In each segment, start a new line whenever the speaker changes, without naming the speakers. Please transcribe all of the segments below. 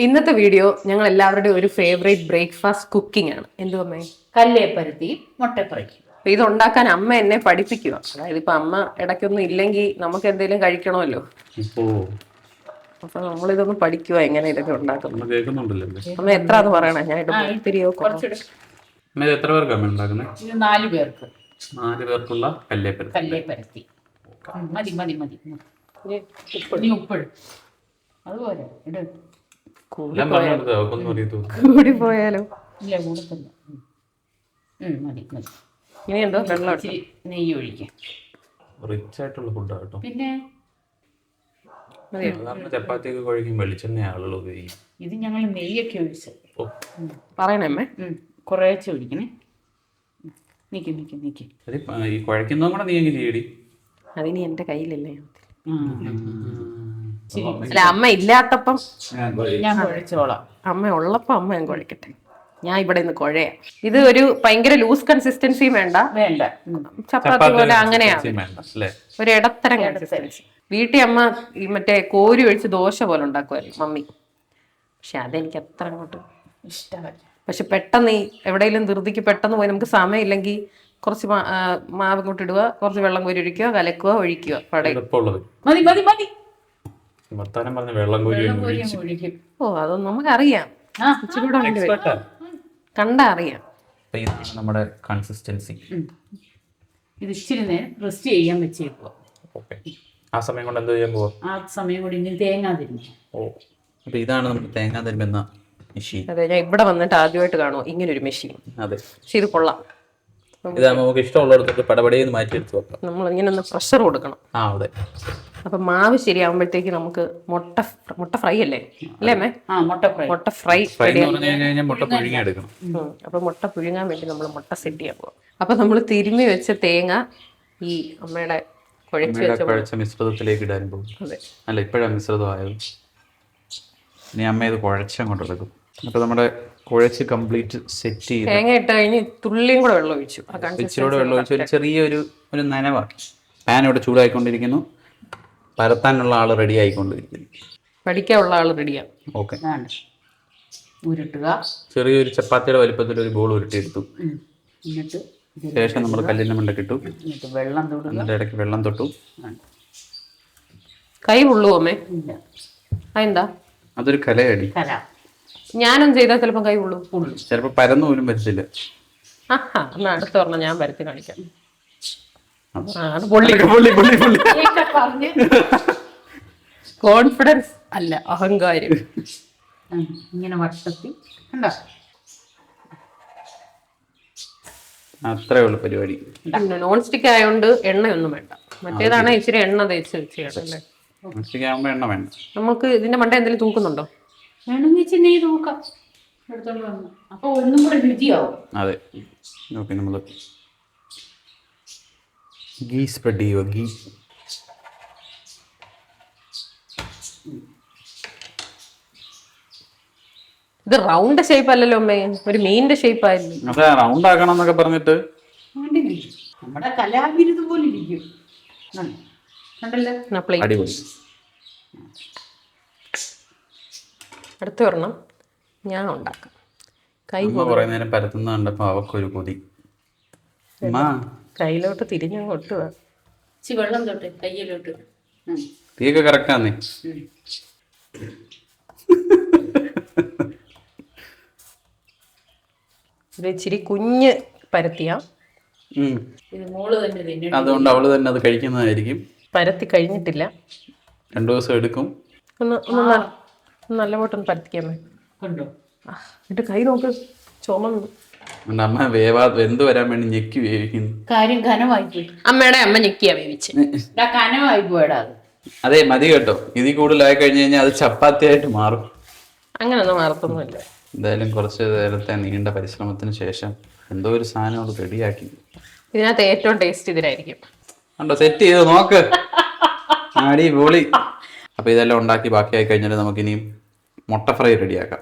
ഇന്നത്തെ വീഡിയോ ഞങ്ങൾ എല്ലാവരുടെയും ഒരു ഫേവറേറ്റ് ബ്രേക്ക്ഫാസ്റ്റ് കുക്കിംഗ് ആണ്. എന്തുവമ്മേ?
കല്ലേപ്പരുത്തി മുട്ടപ്പുറക്കി.
ഇത് ഉണ്ടാക്കാൻ അമ്മ എന്നെ പഠിപ്പിക്കുക. അതായത് ഇപ്പൊ അമ്മ ഇടയ്ക്കൊന്നും ഇല്ലെങ്കിൽ നമുക്ക് എന്തെങ്കിലും കഴിക്കണമല്ലോ. അപ്പൊ നമ്മളിതൊന്ന് പഠിക്കുക എങ്ങനെ ഇതൊക്കെ ഉണ്ടാക്കുന്നു. അമ്മ എത്ര അത് പറയണേ? ഞാൻ
എത്ര പേർക്കാണ് ഉണ്ടാക്കുന്നത്?
4 പേർക്ക്.
4 പേർക്കുള്ള
കല്ലേപ്പരുത്തി. മതി മതി മതി. ഇനി ഉപ്പിടും. അതുപോലെ ഇട്.
കൂടി പോയാലോ?
ഇല്ല, കൂടത്തില്ല. മതി മതി.
ഇനി എന്തോ വെള്ളം
നെയ്യ് ഒഴിക്കാം.
റിച്ച് ആയിട്ടുള്ള ഫുഡാണ് കേട്ടോ.
പിന്നെ
ചപ്പാത്തിയൊക്കെ കുഴക്കും വെളിച്ചെണ്ണ ആളുകൾ ഉപയോഗിക്കും.
ഇത് ഞങ്ങൾ നെയ്യൊക്കെ ഒഴിച്ച്
പറയണമ്മേ.
കുറേശ്ശെ ഒഴിക്കണേ. നീക്കി നീക്കി നീക്കി.
ഈ കുഴക്കുന്നതും കൂടെ നീ എങ്ങനെ ചെയ്യടി?
അതിനി എന്റെ കയ്യിലല്ലേ. അല്ല, അമ്മ ഇല്ലാത്തപ്പം
ഞാൻ കുഴച്ചോളാം.
അമ്മ ഉള്ളപ്പോ അമ്മ ഞാൻ കുഴക്കട്ടെ. ഞാൻ ഇവിടെ നിന്ന് കുഴയാ. ഇത് ഒരു ഭയങ്കര ലൂസ് കൺസിസ്റ്റൻസിയും വേണ്ട, ചപ്പാത്തി പോലെ അങ്ങനെയാണ്, ഒരു ഇടത്തരം കൺസിസ്റ്റൻസി. വീട്ടിൽ അമ്മ ഈ മറ്റേ കോരി ഒഴിച്ച് ദോശ പോലെ ഉണ്ടാക്കുമായിരുന്നു മമ്മി. പക്ഷെ അതെനിക്ക് അത്ര അങ്ങോട്ട്
ഇഷ്ടമല്ല. പക്ഷെ
പെട്ടെന്ന് ഈ എവിടെയെങ്കിലും ധൃതിക്ക് പെട്ടെന്ന് പോയി നമുക്ക് സമയമില്ലെങ്കിൽ കുറച്ച് മാവ് ഇങ്ങോട്ട് ഇടുക, കുറച്ച് വെള്ളം കോരി ഒഴിക്കുക, കലക്കുക, ഒഴിക്കുക.
മതി മതി മതി.
ഓ, അതൊന്നും നമുക്കറിയാം. കണ്ടാ അറിയാം.
നമ്മുടെ കൺസിസ്റ്റൻസി.
ഇത് ഇച്ചിരി നേരം റെസ്റ്റ് ചെയ്യാൻ വെച്ചേക്കുക.
ആ സമയം കൊണ്ട് എന്ത് ചെയ്യാൻ പോവാ?
ആ സമയം കൊണ്ട് ഇനി തേങ്ങ തിരുമ്മി.
അപ്പൊ ഇതാണ് നമുക്ക് തേങ്ങ തിരുമ്മുന്ന മെഷീൻ.
അതെ, ഞാൻ ഇവിടെ വന്നിട്ട് ആദ്യമായിട്ട് കാണുമോ ഇങ്ങനെ ഒരു മെഷീൻ.
അതെ,
പക്ഷെ ഇത് കൊള്ളാം.
ഇത് നമുക്ക് ഇഷ്ടമുള്ളിടത്തോട്ട് പടപടയെന്ന് മാറ്റി എടുത്ത് വെക്കാം.
നമ്മൾ ഇങ്ങനെ ഒന്ന് പ്രഷർ കൊടുക്കണം.
അതെ.
അപ്പൊ മാവ് ശരിയാവുമ്പോഴത്തേക്ക് നമുക്ക് മുട്ട ഫ്രൈ അല്ലേ അമ്മേ? മുട്ട ഫ്രൈ.
മുട്ട പുഴുങ്ങി എടുക്കണം.
അപ്പൊ മുട്ട പുഴുങ്ങാൻ വേണ്ടി നമ്മൾ മുട്ട സെറ്റ് ചെയ്യാൻ പോവാം. അപ്പൊ നമ്മൾ തിരുമ്മി വെച്ച തേങ്ങ ഈ അമ്മയുടെ
കുഴച്ച മിശ്രിതത്തിലേക്ക് ഇടാൻ പോകും. അല്ല, ഇപ്പോഴാണ് മിശ്രിതമായത്. ഇനി അമ്മ ഇത് കുഴച്ചങ്ങോട്ട് എടുക്കും. അപ്പൊ നമ്മുടെ കുഴച്ച് കംപ്ലീറ്റ് സെറ്റ് ചെയ്ത്
തേങ്ങ ഇട്ട് കഴിഞ്ഞ് തുള്ളിയും കൂടെ വെള്ളം ഒഴിച്ചു.
ഇച്ചിരൂടെ വെള്ളം ഒഴിച്ചു. ഒരു ചെറിയൊരു നനവാക്കി. പാൻ ഇവിടെ ചൂടായിക്കൊണ്ടിരിക്കുന്നു. പരത്താനുള്ള ആള് റെഡി ആയിക്കൊണ്ടിരിക്കുന്നു.
പഠിക്കാനുള്ള ആള് റെഡിയാ.
ഓക്കെ.
ഉരുട്ടുക.
ചെറിയൊരു ചപ്പാത്തിയുടെ വലിപ്പത്തിൽ ഒരു ബോൾ ഉരുട്ടിയെടുത്തു.
എന്നിട്ട്
ശേഷം നമ്മൾ കല്ലിന്റെ മണ്ടക്കിട്ടു.
വെള്ളം തൊടുക.
എന്നിട്ട് ഇടയ്ക്ക് വെള്ളം തൊട്ടു.
കൈ പൊള്ളുവോ അമ്മേ? അതെന്താ?
അതൊരു കലയടി.
ഞാനും ചെയ്താൽ ചിലപ്പോ കൈ പൊള്ളു.
ചിലപ്പോ പരന്നു പോലും പറ്റത്തില്ല.
എന്നാ അടുത്ത പറഞ്ഞ ഞാൻ പരത്തി കാണിക്കാം. കോൺഫിഡൻസ് അല്ല, അഹങ്കാരം.
ഇങ്ങനെ വട്ടത്തി
അത്രേ ഉള്ളു പരിപാടി.
നോൺ സ്റ്റിക്ക് ആയതുകൊണ്ട് എണ്ണയൊന്നും വേണ്ട. മറ്റേതാണ് ഇച്ചിരി എണ്ണ തേച്ച് ചെയ്യണല്ലേ.
നോൺ സ്റ്റിക്ക് ആകുമ്പോ എണ്ണ വേണ്ട.
നമുക്ക് ഇതിന്റെ മണ്ട എന്തെങ്കിലും തൂക്കുന്നുണ്ടോ?
വേണമെങ്കിൽ നെയ്യ് തൂക്കാം. അപ്പൊ ഒന്നും കൂടെ രുചിയാവും.
അതെ. ഓക്കെ, നമ്മള് ഗീ സ്പ്രെഡ് ചെയ്യുക. ഗീ
ഇത് റൗണ്ട് ഷേപ്പ് അല്ലല്ലോ അമ്മേ, ഒരു മീനിന്റെ ഷേപ്പ് ആയിരുന്നു.
അതെ, റൗണ്ട് ആക്കണം എന്നൊക്കെ പറഞ്ഞിട്ട്
നമ്മുടെ കലാവിരുത് പോലെ ഇരിക്കും.
അടിപൊളി.
അടുത്ത ഒരെണ്ണം ഞാൻ ഉണ്ടാക്കാം.
കുറെ നേരം പരത്തുന്ന കണ്ടപ്പോ അവക്കൊരു കൊതി.
കയ്യിലോട്ട് തിരിഞ്ഞു കൊട്ടുക.
വെള്ളം തൊട്ട് കയ്യിലോട്ട്.
തീയൊക്കെ കറക്റ്റാന്നേ.
ഇത് ഇച്ചിരി കുഞ്ഞ് പരത്തിയാ
അതുകൊണ്ട് അവള് തന്നെ അത് കഴിക്കുന്നതായിരിക്കും.
പരത്തി കഴിഞ്ഞിട്ടില്ല,
2 ദിവസം എടുക്കും.
ഒന്ന് നല്ലപോട്ടൊന്ന് പരത്തിക്കാമേ. എന്നിട്ട് കൈ നോക്ക്, ചുമന്നു.
അമ്മ വെന്ത് വരാൻ വേണ്ടി ഞെക്കി വേവിക്കുന്നു.
കാര്യം ഘനമായി പോയി.
അമ്മയുടെ അമ്മ ഞെക്കിയാ വേവിച്ച്.
ഘനമായി പോയടാ.
അതെ, മതി കേട്ടോ. ഇതിൽ കൂടുതലായി കഴിഞ്ഞു കഴിഞ്ഞാൽ അത് ചപ്പാത്തി ആയിട്ട് മാറും.
അങ്ങനൊന്നും മാറത്തൊന്നുമില്ല.
എന്തായാലും കുറച്ച് നേരത്തെ നീണ്ട പരിശ്രമത്തിന് ശേഷം എന്തോ ഒരു സാധനം അത് റെഡിയാക്കി.
ഇതിനകത്ത് ഏറ്റവും ടേസ്റ്റ് ഇതിനായിരിക്കും.
കണ്ടോ, സെറ്റ് ചെയ്ത് നോക്ക്. അടിപൊളി. അപ്പൊ ഇതെല്ലാം ഉണ്ടാക്കി ബാക്കിയായി കഴിഞ്ഞാൽ നമുക്കിനിയും മുട്ട ഫ്രൈ റെഡിയാക്കാം.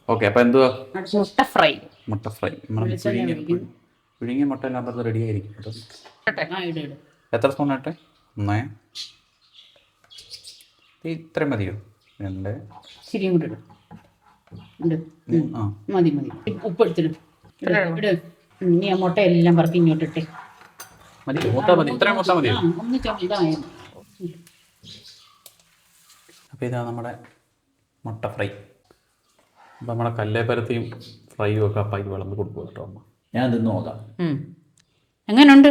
ഓക്കെ, അപ്പൊ എന്തുവാ? മുട്ട ഫ്രൈ. പുഴുങ്ങിയ മുട്ട എല്ലാം അപ്പുറത്ത് റെഡി ആയിരിക്കും. എത്ര സ്പൂൺ ഇട്ടെ? 1. ഇത്രയും മതിയോ? 2.
ഉണ്ട്.
ആ
മതി മതി. ഉപ്പ് എടുത്തിടും. ഇട്. നീ ആ മുട്ട എല്ലാം പറക്കി ഇങ്ങോട്ട് ഇട്ടേ.
മതി, മുട്ട മതി, ഇത്രയും മുട്ട മതി.
ഒന്ന് ഇതായിരുന്നു.
അപ്പോൾ ഇതാ നമ്മുടെ മുട്ട ഫ്രൈ. അപ്പോൾ നമ്മുടെ കല്ലേപ്പരത്തിയും ഫ്രൈയും ഒക്കെ അപ്പാക്കി വിളമ്പി കൊടുക്കും കേട്ടോ അമ്മ.
ഞാൻ തിന്ന് നോക്കാം.
എങ്ങനുണ്ട്?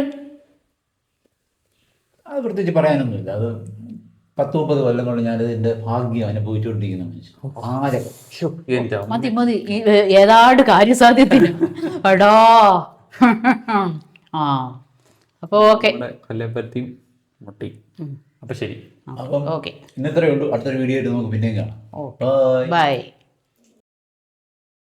അത് പ്രത്യേകിച്ച് പറയാനൊന്നുമില്ല. അത് 10-30 കൊല്ലം കൊണ്ട് ഞാനിതിൻ്റെ ഭാഗ്യം അനുഭവിച്ചുകൊണ്ടിരിക്കുന്ന മനുഷ്യൻ.
മതി മതി. ഏതാണ്ട് കാര്യസാധ്യത്തിന് എടാ. ആ അപ്പോൾ ഓക്കെ.
കല്ലേപ്പരത്തിയും മുട്ടയും. അപ്പോൾ ശരി.
അപ്പം
ഓക്കെ.
ഇന്നത്രയേ ഉള്ളൂ. അടുത്തൊരു വീഡിയോ ആയിട്ട് നമുക്ക് പിന്നെയും കാണാം.
ബൈ.